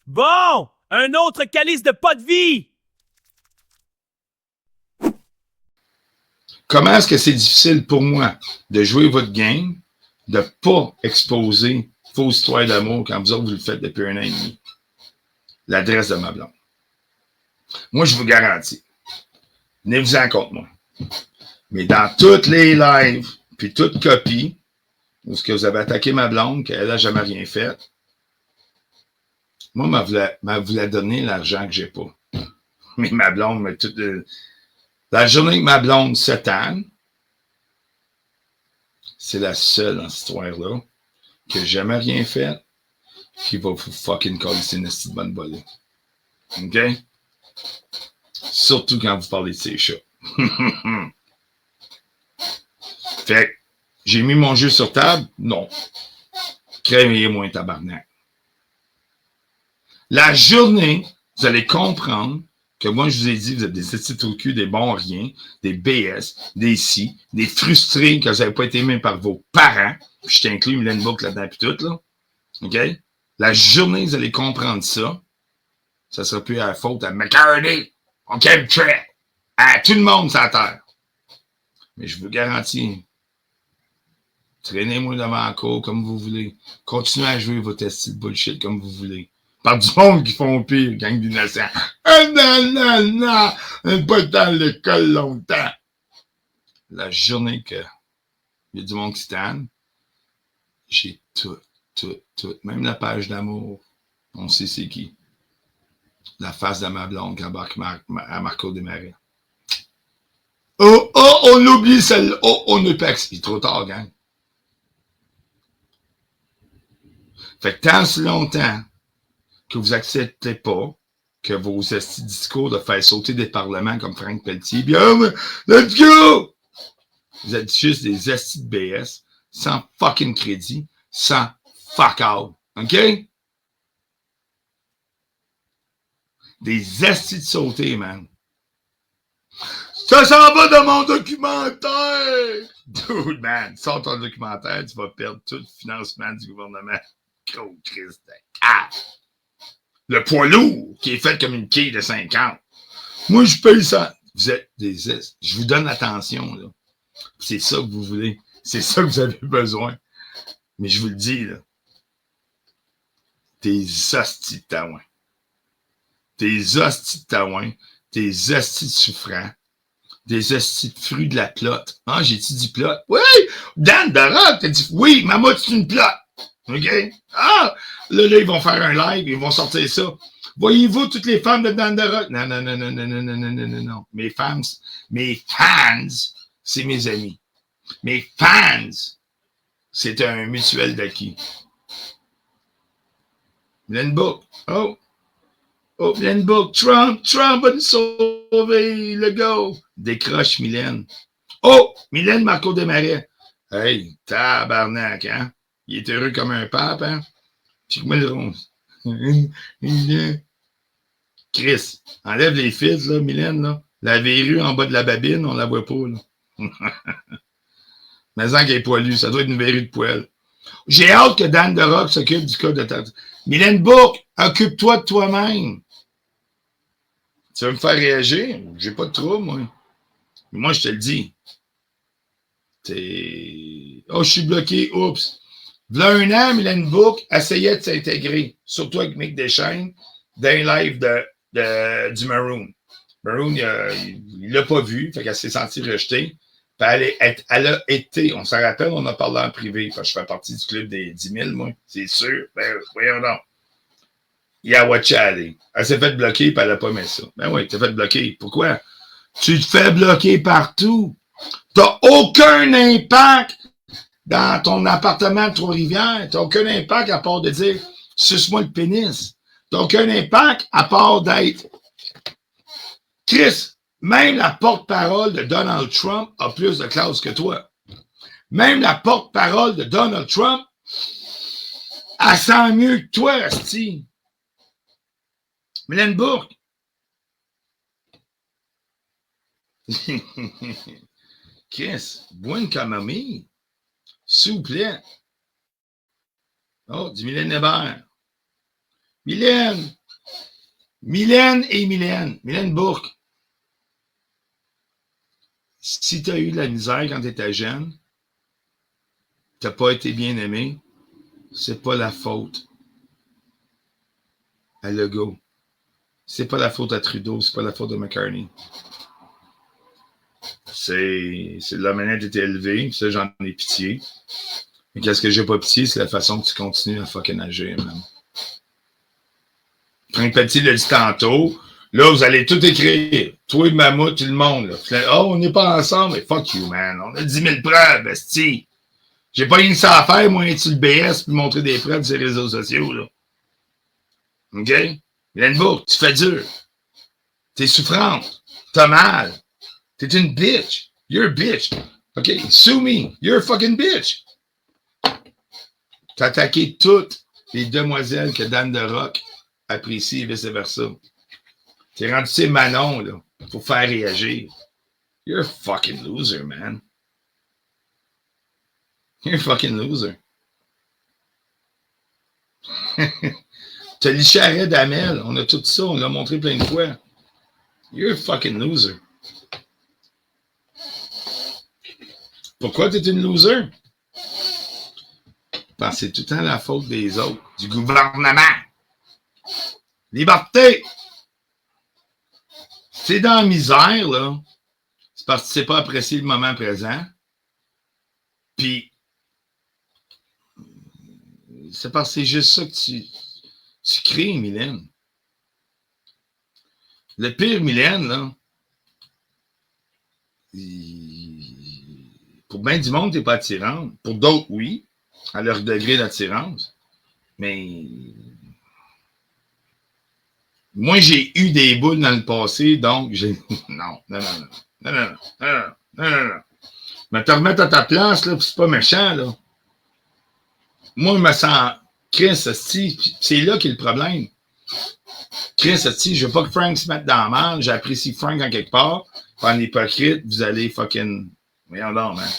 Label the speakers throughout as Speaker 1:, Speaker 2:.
Speaker 1: Bon! Un autre calice de pas de vie!
Speaker 2: Comment est-ce que c'est difficile pour moi de jouer votre game, de ne pas exposer vos histoires d'amour quand vous autres vous le faites depuis un an et demi? L'adresse de ma blonde. Moi, je vous garantis, venez-vous-en contre moi. Mais dans toutes les lives, puis toutes copies, où ce que vous avez attaqué ma blonde, qu'elle n'a jamais rien fait, moi, m'a voulu donner l'argent que j'ai pas. Mais ma blonde, la journée que ma blonde s'étale, c'est la seule dans cette histoire-là qui n'a jamais rien fait, qui va vous fucking coller une petite bonne volée. OK? Surtout quand vous parlez de ces chats. Fait que, j'ai mis mon jeu sur table? Non. Créez-moi un tabarnak. La journée, vous allez comprendre que moi, je vous ai dit, vous êtes des études au cul, des bons riens, des BS, des si, des frustrés que vous n'avez pas été aimés par vos parents. Puis je t'inclus Mylène Book là-dedans puis tout, là. OK? La journée, vous allez comprendre ça. Ça sera plus à la faute à McCartney, on Chemtray, à tout le monde sur la terre. Mais je vous garantis, traînez-moi devant la cour comme vous voulez. Continuez à jouer votre style de bullshit comme vous voulez. Par du monde qui font pire, gang d'innocents. Ah non, non, non, on n'est pas dans l'école longtemps. La journée que il y a du monde qui se tanne, j'ai tout. Même la page d'amour, on sait c'est qui. La face de ma blonde qui embarque à Marco Desmarais. Oh, on oublie celle-là. Oh, on est pas. Il est trop tard, gang. Fait que tant si longtemps que vous acceptez pas que vos discours de faire sauter des parlements comme Frank Pelletier, bien, let's go! Vous êtes juste des estis de BS, sans fucking crédit, sans fuck out. OK? Des estis de sauter, man. Ça s'en va dans mon documentaire! Dude, man, sors ton documentaire, tu vas perdre tout le financement du gouvernement. Gros Christ de cash. Le poids lourd qui est fait comme une quille de 50. Moi, je paye ça. Vous êtes des estis. Je vous donne l'attention, là. C'est ça que vous voulez. C'est ça que vous avez besoin. Mais je vous le dis, là. Tes hosties de taouin. Tes hosties de taouin. Tes hosties de souffrants. Des hosties de fruits de la plotte. Ah, j'ai-tu dit plotte? Oui! Dan Barak, t'as dit oui, maman, c'est une plotte. OK? Ah! Là, ils vont faire un live, ils vont sortir ça. Voyez-vous toutes les femmes de Dan Barak? Non. Non. Mes fans, c'est mes amis. Mes fans, c'est un mutuel d'acquis. Mylène Book. Oh, Mylène Book. Trump va nous sauver. Le go. Décroche, Mylène. Oh, Mylène Marco Desmarais. Hey, tabarnak, hein? Il est heureux comme un pape, hein? Check-moi le rond. Chris, enlève les fils, là, Mylène, là. La verrue en bas de la babine, on la voit pas, là. Mais en qu'elle est poilue, ça doit être une verrue de poêle. J'ai hâte que Dan de Rock s'occupe du cas de ta... Mylène Bourque, occupe-toi de toi-même. Tu veux me faire réagir? J'ai pas de trouble, moi. Mais moi, je te le dis. Oh, je suis bloqué, oups. V'là un an, Mylène Bourque essayait de s'intégrer, surtout avec Mick Deschaines, dans un live du Maroon. Maroon, il l'a pas vu, fait qu'elle s'est sentie rejetée. Elle a été, on s'en rappelle, on a parlé en privé, parce que je fais partie du club des 10 000, moi, c'est sûr. Ben, voyons donc. Il a watché aller. Elle s'est fait bloquer, puis elle n'a pas aimé ça. Ben oui, t'es fait bloquer. Pourquoi? Tu te fais bloquer partout. T'as aucun impact dans ton appartement de Trois-Rivières. T'as aucun impact à part de dire « suce-moi le pénis ». T'as aucun impact à part d'être... Chris, même la porte-parole de Donald Trump a plus de classe que toi. Même la porte-parole de Donald Trump, elle sent mieux que toi, asti. Mylène Bourque. Chris, bois une camomille. S'il vous plaît. Oh, du Mylène Hébert. Mylène, Mylène Bourque. Si tu as eu de la misère quand tu étais jeune, tu n'as pas été bien aimé, c'est pas la faute à Legault. C'est pas la faute à Trudeau, c'est pas la faute de McCartney. C'est la manière dont tu été élevé, ça j'en ai pitié. Mais qu'est-ce que j'ai pas pitié, c'est la façon que tu continues à fucking agir, man. Frank Petit l'a dit tantôt, là, vous allez tout écrire. Toi, le mammouth, tout le monde. Là. Oh, on n'est pas ensemble. Mais fuck you, man. On a 10 000 preuves, esti. J'ai pas rien que ça à faire, moi, être sur le BS puis montrer des preuves sur les réseaux sociaux, là. OK? Mylène Bourque, tu fais dur. T'es souffrante. T'as mal. T'es une bitch. You're a bitch. OK? Sue me. You're a fucking bitch. T'as attaqué toutes les demoiselles que Dan de Rock apprécie et vice-versa. T'es rendu, c'est Manon, là, pour faire réagir. You're a fucking loser, man. You're a fucking loser. T'as liché arrêt d'Amel. On a tout ça, on l'a montré plein de fois. You're a fucking loser. Pourquoi t'es une loser? Parce que c'est tout le temps la faute des autres, du gouvernement. Liberté! Si t'es dans la misère, là, c'est parce que tu sais pas apprécier le moment présent. Puis, c'est parce que c'est juste ça que tu crées, Mylène. Le pire, Mylène, là, pour bien du monde, t'es pas attirante. Pour d'autres, oui, à leur degré d'attirance. Mais moi, j'ai eu des boules dans le passé, donc j'ai. Non. Mais te remettre à ta place, là, c'est pas méchant, là. Moi, je me sens Chris, asti, c'est là qu'est le problème. Chris, asti, je veux pas que Frank se mette dans la merde. J'apprécie Frank en quelque part. En hypocrite, vous allez fucking. Voyons donc, man.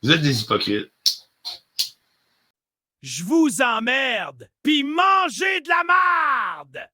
Speaker 2: Vous êtes des hypocrites.
Speaker 1: Je vous emmerde, puis mangez de la marde!